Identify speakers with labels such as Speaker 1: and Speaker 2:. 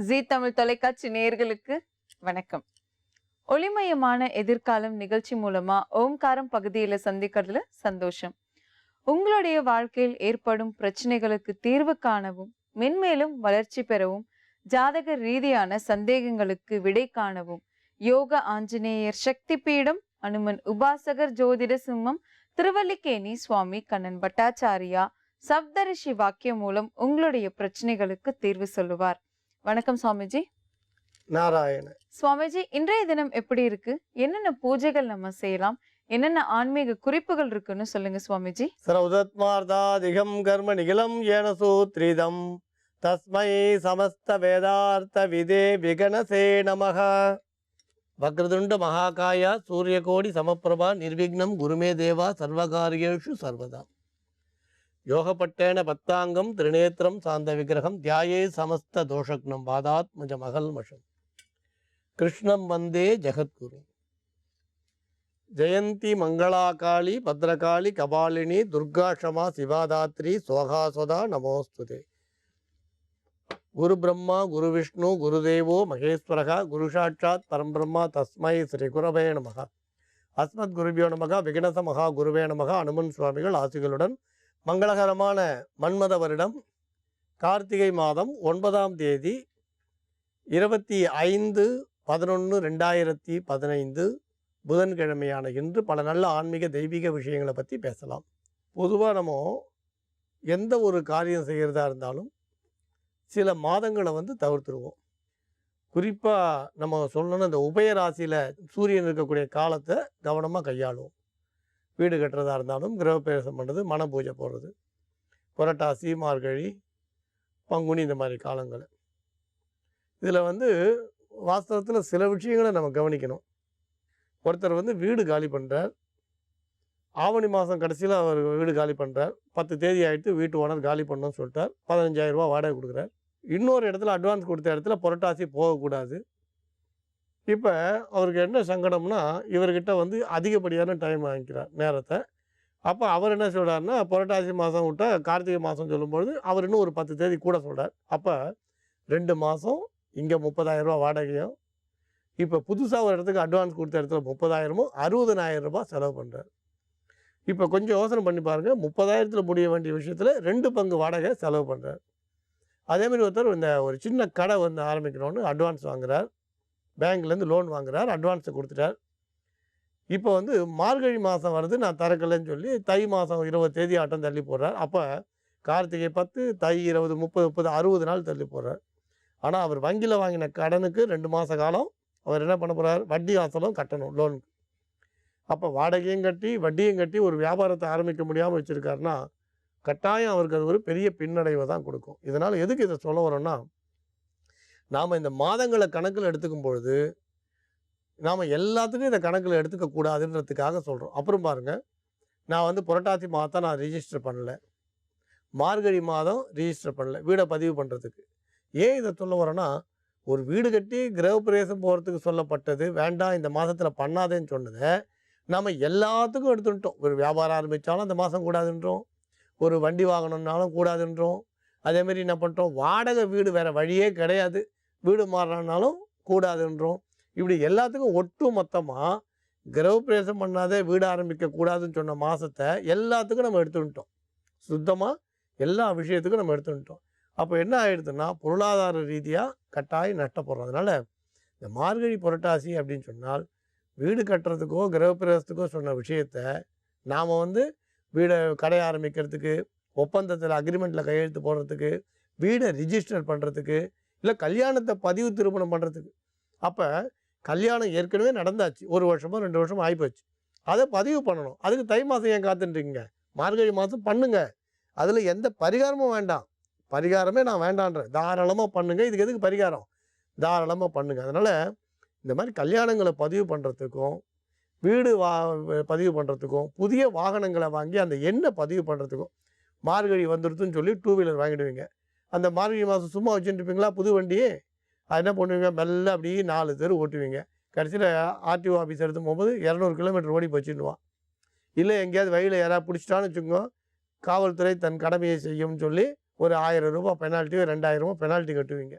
Speaker 1: ஜீ தமிழ் தொலைக்காட்சி நேயர்களுக்கு வணக்கம். ஒளிமயமான எதிர்காலம் நிகழ்ச்சி மூலமா ஓம்காரம் பகுதியில சந்திக்கிறதுல சந்தோஷம். உங்களுடைய வாழ்க்கையில் ஏற்படும் பிரச்சனைகளுக்கு தீர்வு காணவும், மென்மேலும் வளர்ச்சி பெறவும், ஜாதக ரீதியான சந்தேகங்களுக்கு விடை காணவும், யோக ஆஞ்சநேயர் சக்தி பீடம், அனுமன் உபாசகர் ஜோதிட சிம்மம், திருவல்லிக்கேணி சுவாமி கண்ணன் பட்டாச்சாரியா சப்தரிஷி வாக்கியம் மூலம் உங்களுடைய பிரச்சனைகளுக்கு தீர்வு சொல்லுவார். வணக்கம் சுவாமிஜி.
Speaker 2: நாராயண
Speaker 1: சுவாமிஜி, இன்றைய தினம் எப்படி இருக்கு? என்னென்ன பூஜைகள் நம்ம செய்யலாம்? என்னென்ன ஆன்மீக குறிப்புகள் இருக்குன்னு சொல்லுங்க சுவாமிஜி.
Speaker 2: சரௌதத்மார்த்தாதிகம் கர்ம நிகிலம் ஏன சூத்ரிதம் தஸ்மை சமஸ்த வேதார்த்த விதே விகனசே நமஹ. வக்ரதுண்ட மகாகாய சூரியகோடி சமப்பிரபா நிர்விக்னம் குருமே தேவா சர்வகாரியேஷு சர்வதா. யோகப்பட்டேன பத்தாங்கம் திருநேத்திரம் சாந்த விக்கிரகம் தியாயே சமஸ்த தோஷக்னம் பாதாத்மஜ மகல்மஷம் கிருஷ்ணம் வந்தே ஜெகத்குரு. ஜெயந்தி மங்களாகாளி பத்ரகாளி கபாலினி துர்காஷமா சிவாதாத்ரி சோகாஸ்வதா நமோஸ்துதே. குரு பிரம்மா குரு விஷ்ணு குருதேவோ மகேஸ்வரக குரு சாட்சாத் பரம்பிரம்மா தஸ்மை ஸ்ரீ குரவே நமக. அஸ்மத் குருபியோ நமக. விகனச மகா குருவே நமக. அனுமன் சுவாமிகள் ஆசிகளுடன் மங்களகரமான மன்மத வருடம் கார்த்திகை மாதம் 9ஆம் தேதி 25/11/2015 புதன்கிழமையான இன்று பல நல்ல ஆன்மீக தெய்வீக விஷயங்களை பற்றி பேசலாம். பொதுவாக நம்ம எந்த ஒரு காரியம் செய்கிறதா இருந்தாலும் சில மாதங்களை தவிர்த்துருவோம். குறிப்பாக நம்ம சொல்லணும், இந்த உபயராசியில் சூரியன் இருக்கக்கூடிய காலத்தை கவனமாக கையாளுவோம். வீடு கட்டுறதா இருந்தாலும், கிரகப்பிரவேசம் பண்ணுறது, மன பூஜை போடுறது, புரட்டாசி மார்கழி பங்குனி இந்த மாதிரி காலங்கள். இதில் வாஸ்தவத்தில் சில விஷயங்களை நம்ம கவனிக்கணும். ஒருத்தர் வீடு காலி பண்ணுறார், ஆவணி மாதம் கடைசியில் அவர் வீடு காலி பண்ணுறார். 10 தேதி ஆகிட்டு வீட்டு ஓனர் காலி பண்ணணும்னு சொல்லிட்டார். 15,000 ரூபா வாடகை கொடுக்குறார். இன்னொரு இடத்துல அட்வான்ஸ் கொடுத்த இடத்துல புரட்டாசி போகக்கூடாது. இப்போ அவருக்கு என்ன சங்கடம்னா, இவர்கிட்ட அதிகப்படியான டைம் வாங்கிக்கிறார் நேரத்தை. அப்போ அவர் என்ன சொல்கிறாருன்னா, புரட்டாசி மாதம் விட்டால் கார்த்திகை மாதம் சொல்லும்பொழுது அவர் இன்னும் ஒரு 10 தேதி கூட சொல்கிறார். அப்போ 2 மாதம் இங்கே 30,000 ரூபா வாடகையும், இப்போ புதுசாக ஒரு இடத்துக்கு அட்வான்ஸ் கொடுத்த இடத்துல 30,000மும் 60,000 ரூபாய் செலவு பண்ணுறார். இப்போ கொஞ்சம் யோசனை பண்ணி பாருங்கள், 30,000 முடிய வேண்டிய விஷயத்தில் 2 பங்கு வாடகை செலவு பண்ணுறார். அதேமாதிரி ஒருத்தர் ஒரு சின்ன கடை ஆரம்பிக்கணும்னு அட்வான்ஸ் வாங்குகிறார். பேங்க்லேருந்து லோன் வாங்குறார், அட்வான்ஸை கொடுத்துட்டார். இப்போ மார்கழி மாதம் வருது, நான் திறக்கலைன்னு சொல்லி தை மாதம் 20 தேதி ஆட்டம் தள்ளி போடுறார். அப்போ கார்த்திகை 10, தை 20, 30, 60 நாள் தள்ளி போடுறார். ஆனால் அவர் வங்கியில் வாங்கின கடனுக்கு 2 மாத காலம் அவர் என்ன பண்ண போகிறார்? வட்டி ஆசலும் கட்டணும் லோனுக்கு. அப்போ வாடகையும் கட்டி வட்டியும் கட்டி ஒரு வியாபாரத்தை ஆரம்பிக்க முடியாமல் வச்சுருக்காருன்னா கட்டாயம் அவருக்கு அது ஒரு பெரிய பின்னடைவை தான் கொடுக்கும். இதனால் எதுக்கு இதை சொல்ல வரோன்னா, நாம் இந்த மாதங்களை கணக்கில் எடுத்துக்கும் பொழுது நாம் எல்லாத்துக்கும் இதை கணக்கில் எடுத்துக்கக்கூடாதுன்றதுக்காக சொல்கிறோம். அப்புறம் பாருங்கள், நான் புரட்டாசி மாதத்தை நான் ரிஜிஸ்டர் பண்ணலை, மார்கழி மாதம் ரிஜிஸ்டர் பண்ணலை வீடை பதிவு பண்ணுறதுக்கு. ஏன் இதை சொல்ல வரோன்னா, ஒரு வீடு கட்டி கிரகப்பிரவேசம் போகிறதுக்கு சொல்லப்பட்டது வேண்டாம் இந்த மாதத்தில் பண்ணாதேன்னு சொன்னதை நம்ம எல்லாத்துக்கும் எடுத்துட்டோம். ஒரு வியாபாரம் ஆரம்பித்தாலும் அந்த மாதம் கூடாதுன்றோம், ஒரு வண்டி வாங்கணுன்னாலும் கூடாதுன்றோம். அதேமாரி என்ன பண்ணுறோம், வாடகை வீடு வேறு வழியே கிடையாது, வீடு மாறினாலும் கூடாதுன்றோம். இப்படி எல்லாத்துக்கும் ஒட்டு மொத்தமாக கிரகப்பிரவேசம் பண்ணாதே வீடு ஆரம்பிக்கக்கூடாதுன்னு சொன்ன மாதத்தை எல்லாத்துக்கும் நம்ம எடுத்துட்டோம். சுத்தமாக எல்லா விஷயத்துக்கும் நம்ம எடுத்துட்டோம். அப்போ என்ன ஆகிடுதுன்னா, பொருளாதார ரீதியாக கட்டாயம் நஷ்டப்படுறோம். அதனால் இந்த மார்கழி புரட்டாசி அப்படின்னு சொன்னால் வீடு கட்டுறதுக்கோ கிரகப்பிரவேசத்துக்கோ சொன்ன விஷயத்த நாம் வீடை கடை ஆரம்பிக்கிறதுக்கு, ஒப்பந்தத்தில் அக்ரிமெண்ட்டில் கையெழுத்து போடுறதுக்கு, வீடை ரிஜிஸ்டர் பண்ணுறதுக்கு, இல்லை கல்யாணத்தை பதிவு திருமணம் பண்ணுறதுக்கு. அப்போ கல்யாணம் ஏற்கனவே நடந்தாச்சு, 1 வருஷமோ 2 வருஷமோ ஆகிப்போச்சு, அதை பதிவு பண்ணணும். அதுக்கு தை மாதம் ஏன் காத்துட்டுருக்கீங்க? மார்கழி மாதம் பண்ணுங்க. அதில் எந்த பரிகாரமும் வேண்டாம். பரிகாரமே நான் வேண்டான்றேன், தாராளமாக பண்ணுங்கள். இதுக்கு எதுக்கு பரிகாரம்? தாராளமாக பண்ணுங்கள். அதனால் இந்த மாதிரி கல்யாணங்களை பதிவு பண்ணுறதுக்கும், வீடு பதிவு பண்ணுறதுக்கும், புதிய வாகனங்களை வாங்கி அந்த எண்ணை பதிவு பண்ணுறதுக்கும், மார்கழி வந்துடுதுன்னு சொல்லி 2 வீலர் வாங்கிடுவீங்க. அந்த மார்கழி மாதம் சும்மா வச்சுட்டுருப்பீங்களா புது வண்டியே? அது என்ன பண்ணுவீங்க, மெல்ல அப்படியே 4 தெரு ஓட்டுவீங்க. கடைசியில் ஆர்டிஓ ஆஃபீஸ் எடுத்து போகும்போது 200 கிலோமீட்டர் ஓடி போச்சுன்னுவான். இல்லை எங்கேயாவது வழியில் யாராவது பிடிச்சிட்டான்னு வச்சுக்கோங்க, காவல்துறை தன் கடமையை செய்யும்னு சொல்லி ஒரு 1000 ரூபாய் பெனால்ட்டியோ 2000 பெனால்ட்டி கட்டுவீங்க.